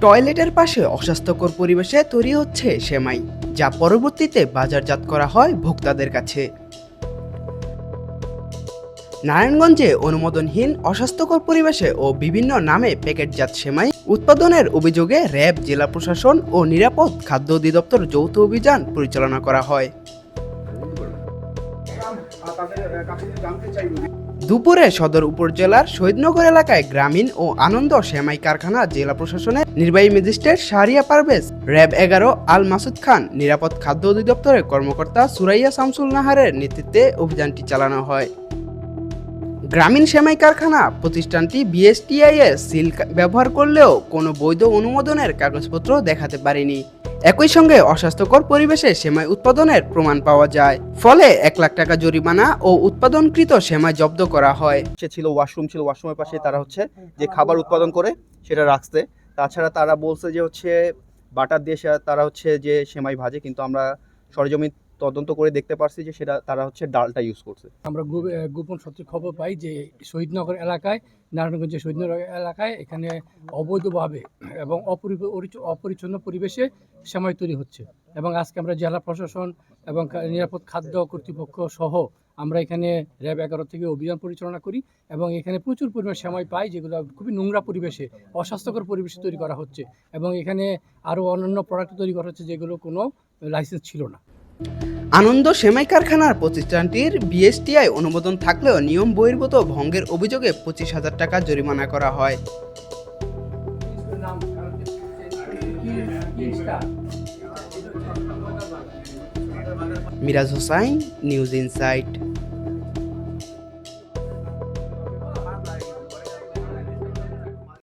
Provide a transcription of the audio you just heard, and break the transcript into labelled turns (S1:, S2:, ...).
S1: টয়লেটের পাশে অস্বাস্থ্যকর পরিবেশে তৈরি হচ্ছে সেমাই, যা পরবর্তীতে বাজারজাত করা হয় ভোক্তাদের কাছে। নারায়ণগঞ্জে অনুমোদনহীন, অস্বাস্থ্যকর পরিবেশে ও বিভিন্ন নামে প্যাকেটজাত সেমাই উৎপাদনের অভিযোগে র্যাব, জেলা প্রশাসন ও নিরাপদ খাদ্য অধিদপ্তর যৌথ অভিযান পরিচালনা করা হয়। দুপুরে সদর উপজেলার শহীদনগর এলাকায় গ্রামীণ ও আনন্দ সেমাই কারখানা জেলা প্রশাসনের নির্বাহী ম্যাজিস্ট্রেট শাহরিয়া পারভেজ, র্যাব 11 আল মাসুদ খান, নিরাপদ খাদ্য অধিদপ্তরের কর্মকর্তা সুরাইয়া শামসুল নাহারের নেতৃত্বে অভিযানটি চালানো হয়। গ্রামীণ সেমাই কারখানা প্রতিষ্ঠানটি বিএসটিআই এর সিল ব্যবহার করলেও কোনো বৈধ অনুমোদনের কাগজপত্র দেখাতে পারেনি। একই সঙ্গে অস্বাস্থ্যকর পরিবেশে সেমাই উৎপাদনের প্রমাণ পাওয়া যায়, ফলে 1 লাখ টাকা জরিমানা ও উৎপাদনকৃত সেমাই জব্দ করা হয়।
S2: ছিল ওয়াশরুমের পাশে তারা যে খাবার উৎপাদন করে সেটা রাখছে। তাছাড়া তারা বলছে যে বাটার দিয়ে তারা যে সেমাই ভাজে, কিন্তু আমরা সরেজমিন তদন্ত করে দেখতে পারছি যে সেটা তারা ডালটা ইউজ করছে।
S3: আমরা গোপন সূত্রে খবর পাই যে শহীদনগর এলাকায়, নারায়ণগঞ্জের শহীদনগর এলাকায় এখানে অবৈধভাবে এবং অপরিচ্ছন্ন পরিবেশে সেমাই তৈরি হচ্ছে। এবং আজকে আমরা জেলা প্রশাসন এবং নিরাপদ খাদ্য কর্তৃপক্ষ সহ আমরা এখানে র্যাব 11 থেকে অভিযান পরিচালনা করি এবং এখানে প্রচুর পরিমাণ সেমাই পাই, যেগুলো খুবই নোংরা পরিবেশে, অস্বাস্থ্যকর পরিবেশে তৈরি করা হচ্ছে। এবং এখানে আরও অন্যান্য প্রোডাক্ট তৈরি করা হচ্ছে যেগুলো কোনো লাইসেন্স ছিল না।
S1: আনন্দ সেমাই কারখানার প্রতিষ্ঠানটির বিএসটিআই অনুমোদন থাকলেও নিয়ম বহির্ভূত ভঙ্গের অভিযোগে 25,000 টাকা জরিমানা করা হয়। Miraj Hossain, news insight.